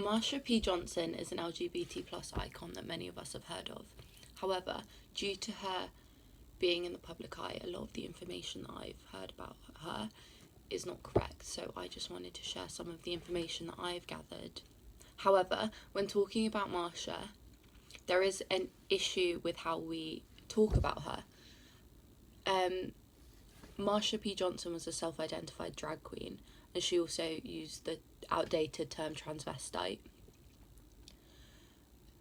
Marsha P. Johnson is an LGBT plus icon that many of us have heard of. However, due to her being in the public eye, a lot of the information that I've heard about her is not correct, so I just wanted to share some of the information that I've gathered. However, when talking about Marsha, there is an issue with how we talk about her. Marsha P. Johnson was a self-identified drag queen, and she also used the outdated term transvestite.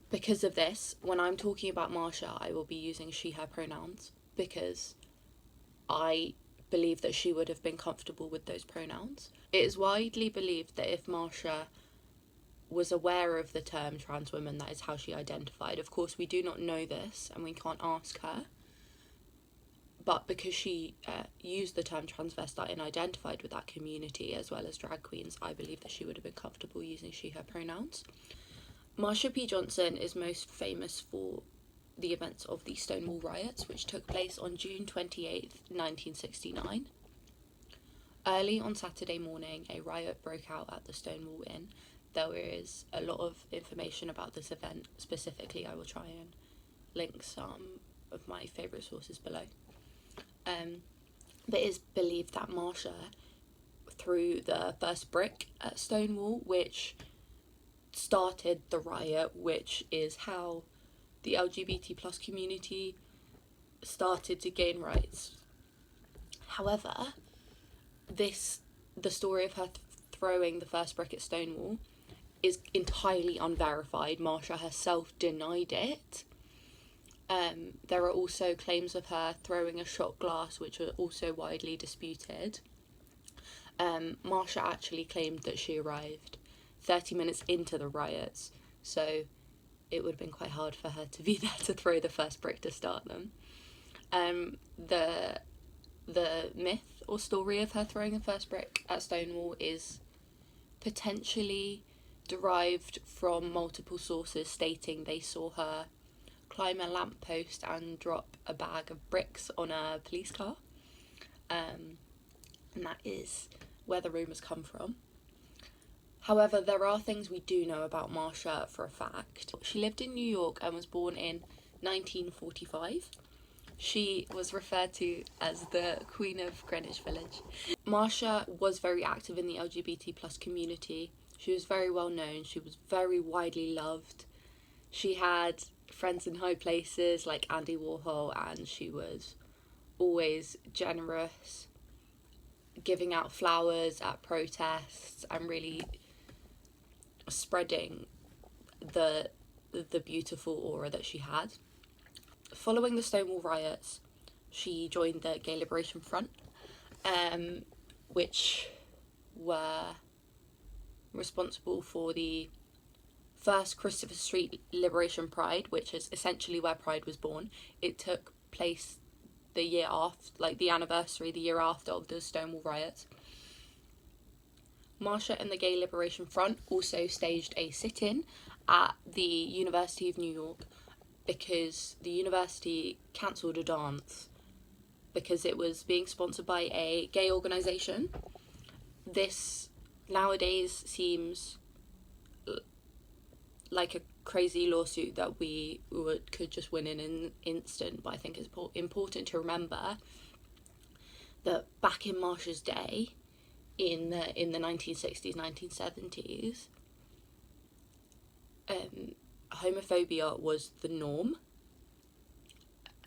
Because of this, when I'm talking about Marsha, I will be using she, her pronouns, because I believe that she would have been comfortable with those pronouns. It is widely believed that if Marsha was aware of the term trans woman, that is how she identified. Of course, we do not know this, and we can't ask her. But because she used the term transvestite and identified with that community as well as drag queens, I believe that she would have been comfortable using she, her pronouns. Marsha P. Johnson is most famous for the events of the Stonewall riots, which took place on June 28th, 1969. Early on Saturday morning, a riot broke out at the Stonewall Inn. There is a lot of information about this event. Specifically, I will try and link some of my favourite sources below. But it is believed that Marsha threw the first brick at Stonewall, which started the riot, which is how the LGBT plus community started to gain rights. However, the story of her throwing the first brick at Stonewall is entirely unverified. Marsha herself denied it. There are also claims of her throwing a shot glass, which are also widely disputed. Marsha actually claimed that she arrived 30 minutes into the riots, so it would have been quite hard for her to be there to throw the first brick to start them. The myth or story of her throwing the first brick at Stonewall is potentially derived from multiple sources stating they saw her climb a lamppost and drop a bag of bricks on a police car. And that is where the rumours come from. However, there are things we do know about Marsha for a fact. She lived in New York and was born in 1945. She was referred to as the Queen of Greenwich Village. Marsha was very active in the LGBT plus community. She was very well known. She was very widely loved. She had friends in high places like Andy Warhol, and she was always generous, giving out flowers at protests and really spreading the beautiful aura that she had. Following the Stonewall riots, she joined the Gay Liberation Front, which were responsible for the first Christopher Street Liberation Pride, which is essentially where Pride was born. It took place the year after, like the anniversary, the year after of the Stonewall riots. Marsha and the Gay Liberation Front also staged a sit-in at the University of New York because the university cancelled a dance because it was being sponsored by a gay organisation. This nowadays seems like a crazy lawsuit that we could just win in an instant, but I think it's important to remember that back in Marsha's day, in the 1960s, 1970s, homophobia was the norm.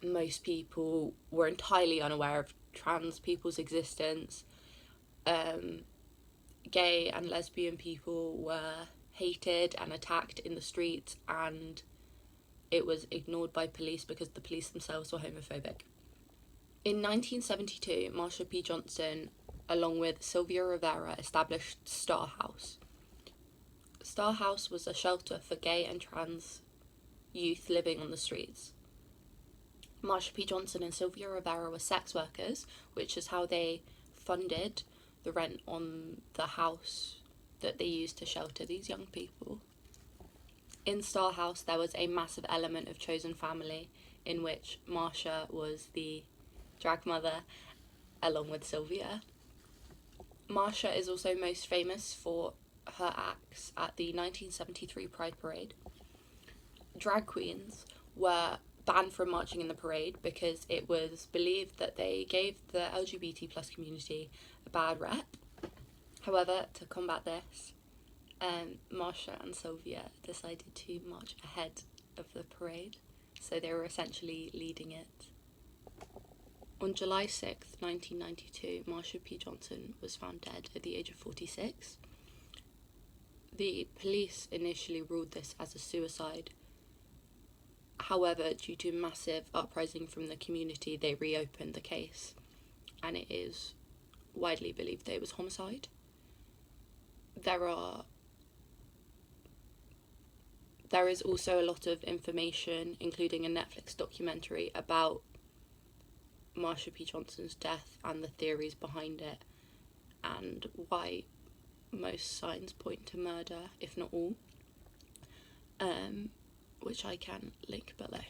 Most people were entirely unaware of trans people's existence. Gay and lesbian people were hated and attacked in the streets, and it was ignored by police because the police themselves were homophobic. In 1972, Marsha P. Johnson, along with Sylvia Rivera, established Star House. Star House was a shelter for gay and trans youth living on the streets. Marsha P. Johnson and Sylvia Rivera were sex workers, which is how they funded the rent on the house that they used to shelter these young people. In Star House, there was a massive element of chosen family, in which Marsha was the drag mother, along with Sylvia. Marsha is also most famous for her acts at the 1973 Pride Parade. Drag queens were banned from marching in the parade because it was believed that they gave the LGBT plus community a bad rep. However, to combat this, Marsha and Sylvia decided to march ahead of the parade, so they were essentially leading it. On July 6th, 1992, Marsha P. Johnson was found dead at the age of 46. The police initially ruled this as a suicide. However, due to massive uprising from the community, they reopened the case, and it is widely believed that it was homicide. There is also a lot of information, including a Netflix documentary, about Marsha P. Johnson's death and the theories behind it, and why most signs point to murder, if not all, which I can link below.